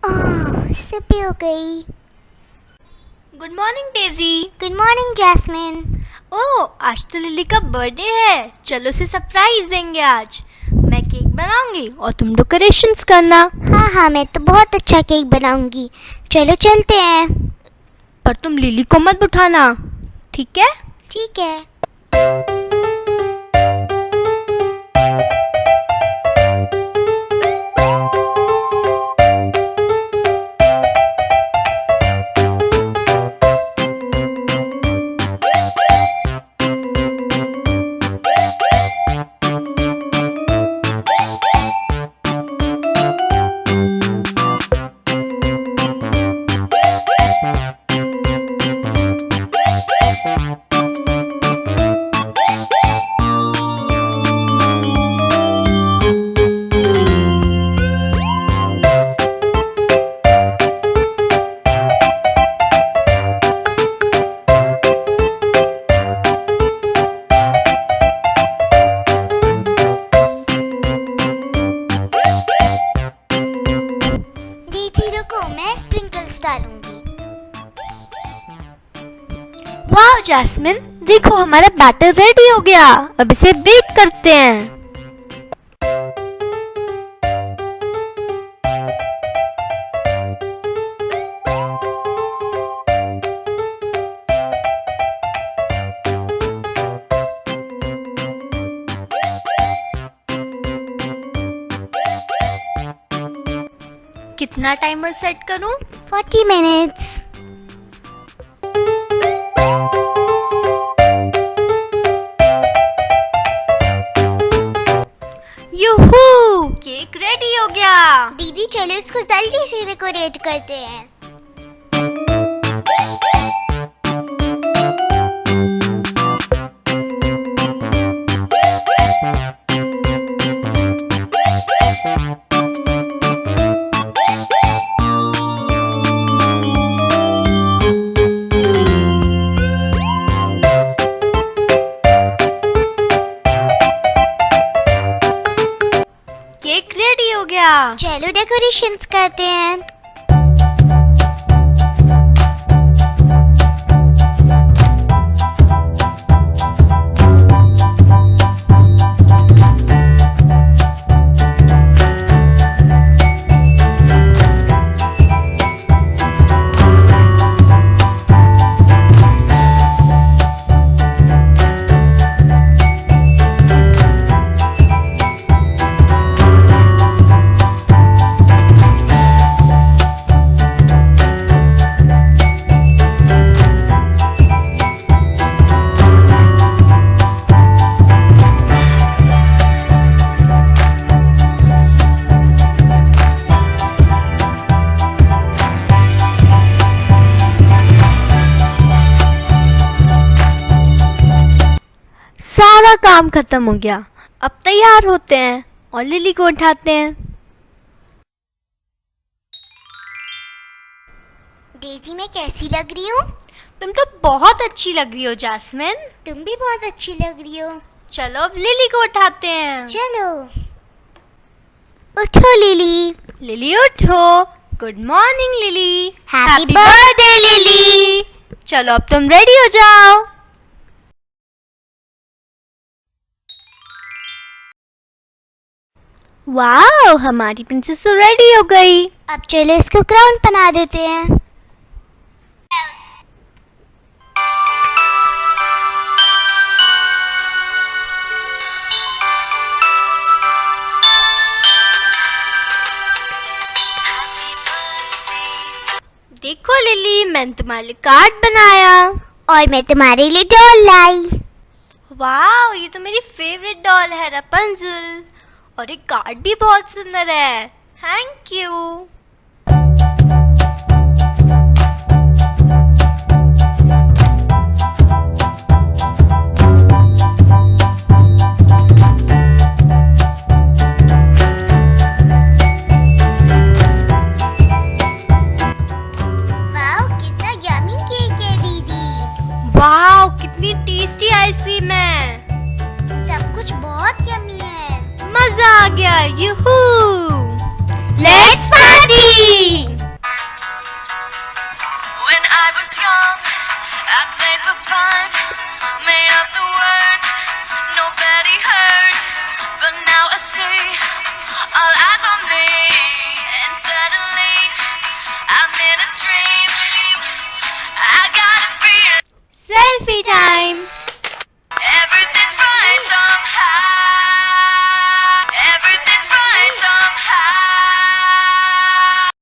SIP भी हो गई। Good morning Daisy. Good morning Jasmine. Oh, आज तो लिली का बर्थडे है। चलो उसे सरप्राइज देंगे आज। मैं केक बनाऊंगी और तुम डेकोरेशंस करना। हाँ, मैं तो बहुत अच्छा केक बनाऊंगी। चलो चलते हैं। पर तुम लिली को मत उठाना, ठीक है? ठीक है। मैं स्प्रिंकल्स डालूंगी। वाह जैस्मिन, देखो हमारा बैटर रेडी हो गया। अब इसे बेक करते हैं। कितना टाइमर सेट करूं? 40 मिनट्स। यूहू, केक रेडी हो गया। दीदी चलो इसको जल्दी से डेकोरेट करते हैं। केक रेडी हो गया। चलो डेकोरेशंस करते हैं। सारा काम खत्म हो गया। अब तैयार होते हैं और लिली को उठाते हैं। डेजी मैं कैसी लग रही हूँ? तुम तो बहुत अच्छी लग रही हो जैस्मिन। तुम भी बहुत अच्छी लग रही हो। चलो अब लिली को उठाते हैं। चलो उठो लिली। लिली उठो। Good morning lily. Happy birthday lily. चलो अब तुम रेडी हो जाओ। वाओ, हमारी प्रिंसेस तो रेडी हो गई। अब चलो इसको क्राउन बना देते हैं। देखो लिली, मैंने तुम्हारे लिए कार्ड बनाया। और मैं तुम्हारे लिए डॉल लाई। वाओ, ये तो मेरी फेवरेट डॉल है रपंजल। और ये कार्ड भी बहुत सुंदर है। Thank you. वाओ कितना यम्मी केक है दीदी। वाओ, कितनी टेस्टी आइसक्रीम है। सब कुछ बहुत यम्मी है। मजा आ गया। Yoohoo, let's party. I was young, I played for fun, made up the